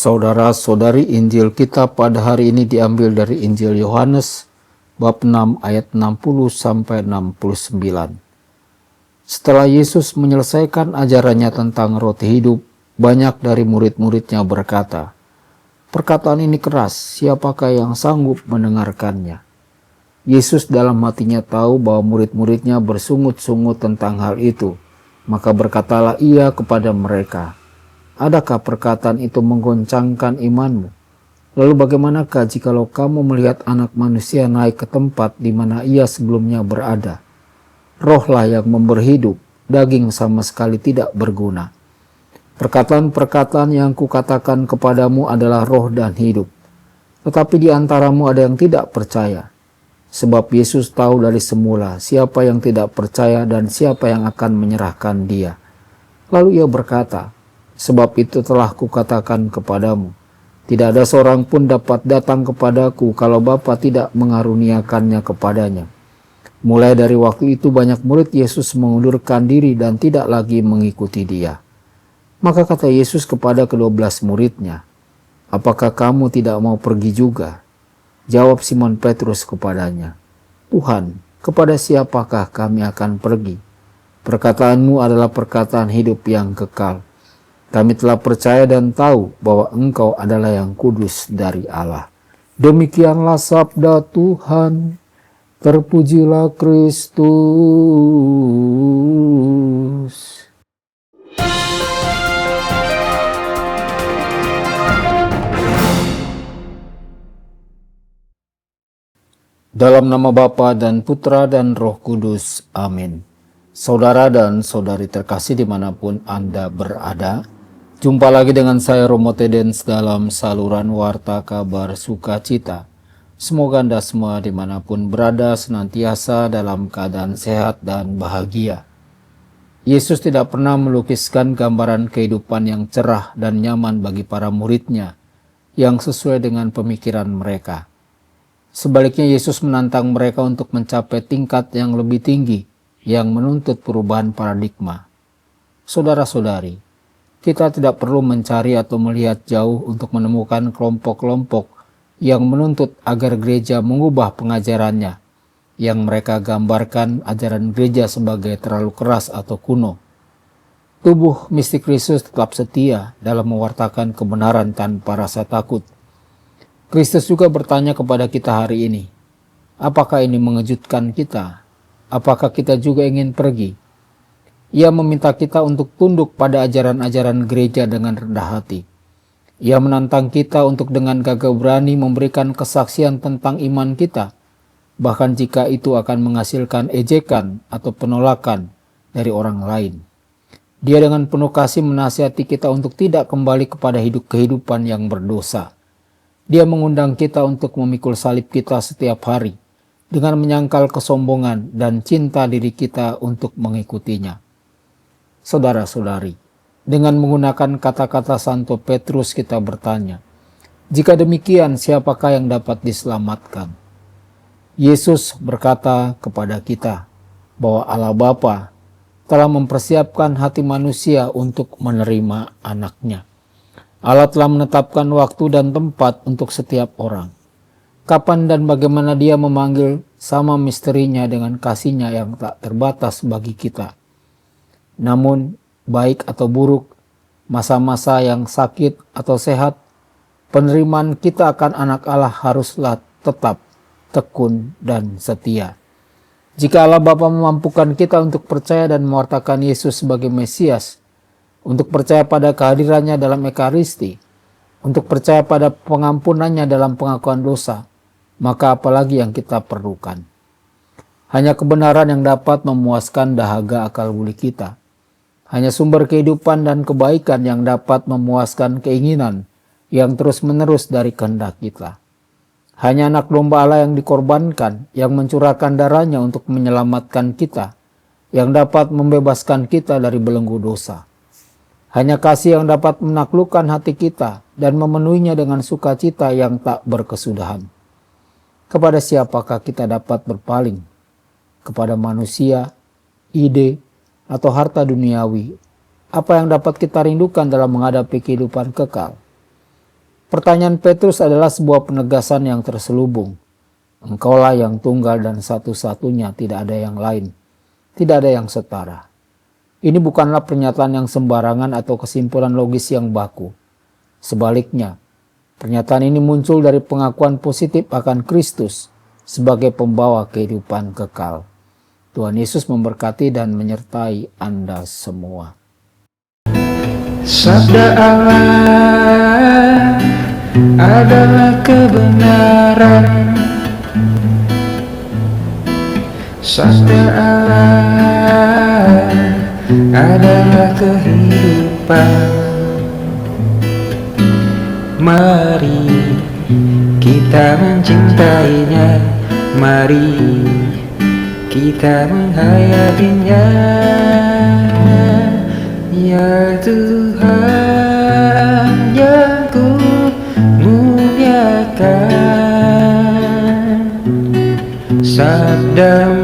Saudara-saudari, Injil kita pada hari ini diambil dari Injil Yohanes bab 6 ayat 60 sampai 69. Setelah Yesus menyelesaikan ajarannya tentang roti hidup, banyak dari murid-muridnya berkata, "Perkataan ini keras, siapakah yang sanggup mendengarkannya?" Yesus dalam hatinya tahu bahwa murid-muridnya bersungut-sungut tentang hal itu, maka berkatalah ia kepada mereka, "Adakah perkataan itu menggoncangkan imanmu? Lalu bagaimanakah jikalau kamu melihat Anak Manusia naik ke tempat di mana ia sebelumnya berada? Rohlah yang memberi hidup, daging sama sekali tidak berguna. Perkataan-perkataan yang kukatakan kepadamu adalah roh dan hidup. Tetapi di antaramu ada yang tidak percaya." Sebab Yesus tahu dari semula siapa yang tidak percaya dan siapa yang akan menyerahkan dia. Lalu ia berkata, "Sebab itu telah kukatakan kepadamu, tidak ada seorang pun dapat datang kepadaku kalau Bapa tidak mengaruniakannya kepadanya." Mulai dari waktu itu banyak murid Yesus mengundurkan diri dan tidak lagi mengikuti dia. Maka kata Yesus kepada ke-12 muridnya, "Apakah kamu tidak mau pergi juga?" Jawab Simon Petrus kepadanya, "Tuhan, kepada siapakah kami akan pergi? Perkataanmu adalah perkataan hidup yang kekal. Kami telah percaya dan tahu bahwa Engkau adalah yang kudus dari Allah." Demikianlah sabda Tuhan. Terpujilah Kristus. Dalam nama Bapa dan Putra dan Roh Kudus. Amin. Saudara dan saudari terkasih dimanapun Anda berada, jumpa lagi dengan saya Romo Tedens dalam saluran Warta Kabar Sukacita. Semoga Anda semua dimanapun berada senantiasa dalam keadaan sehat dan bahagia. Yesus tidak pernah melukiskan gambaran kehidupan yang cerah dan nyaman bagi para muridnya yang sesuai dengan pemikiran mereka. Sebaliknya Yesus menantang mereka untuk mencapai tingkat yang lebih tinggi yang menuntut perubahan paradigma. Saudara-saudari, kita tidak perlu mencari atau melihat jauh untuk menemukan kelompok-kelompok yang menuntut agar gereja mengubah pengajarannya, yang mereka gambarkan ajaran gereja sebagai terlalu keras atau kuno. Tubuh mistik Kristus tetap setia dalam mewartakan kebenaran tanpa rasa takut. Kristus juga bertanya kepada kita hari ini, apakah ini mengejutkan kita? Apakah kita juga ingin pergi? Ia meminta kita untuk tunduk pada ajaran-ajaran gereja dengan rendah hati. Ia menantang kita untuk dengan gagah berani memberikan kesaksian tentang iman kita, bahkan jika itu akan menghasilkan ejekan atau penolakan dari orang lain. Dia dengan penuh kasih menasihati kita untuk tidak kembali kepada kehidupan yang berdosa. Dia mengundang kita untuk memikul salib kita setiap hari dengan menyangkal kesombongan dan cinta diri kita untuk mengikutinya. Saudara-saudari, dengan menggunakan kata-kata Santo Petrus kita bertanya, jika demikian siapakah yang dapat diselamatkan? Yesus berkata kepada kita bahwa Allah Bapa telah mempersiapkan hati manusia untuk menerima anaknya. Allah telah menetapkan waktu dan tempat untuk setiap orang. Kapan dan bagaimana dia memanggil sama misterinya dengan kasihnya yang tak terbatas bagi kita. Namun, baik atau buruk, masa-masa yang sakit atau sehat, penerimaan kita akan anak Allah haruslah tetap tekun dan setia. Jika Allah Bapa memampukan kita untuk percaya dan mewartakan Yesus sebagai Mesias, untuk percaya pada kehadirannya dalam Ekaristi, untuk percaya pada pengampunannya dalam pengakuan dosa, maka apalagi yang kita perlukan? Hanya kebenaran yang dapat memuaskan dahaga akal budi kita. Hanya sumber kehidupan dan kebaikan yang dapat memuaskan keinginan yang terus-menerus dari kehendak kita. Hanya anak domba Allah yang dikorbankan, yang mencurahkan darahnya untuk menyelamatkan kita, yang dapat membebaskan kita dari belenggu dosa. Hanya kasih yang dapat menaklukkan hati kita dan memenuhinya dengan sukacita yang tak berkesudahan. Kepada siapakah kita dapat berpaling? Kepada manusia, ide, atau harta duniawi? Apa yang dapat kita rindukan dalam menghadapi kehidupan kekal? Pertanyaan Petrus adalah sebuah penegasan yang terselubung. Engkaulah yang tunggal dan satu-satunya, tidak ada yang lain. Tidak ada yang setara. Ini bukanlah pernyataan yang sembarangan atau kesimpulan logis yang baku. Sebaliknya, pernyataan ini muncul dari pengakuan positif akan Kristus sebagai pembawa kehidupan kekal. Tuhan Yesus memberkati dan menyertai Anda semua. Sabda Allah adalah kebenaran. Sabda Allah adalah kehidupan. Mari kita mencintainya, mari kita menghayatinya. Ya Tuhan yang ku muliakan, sabda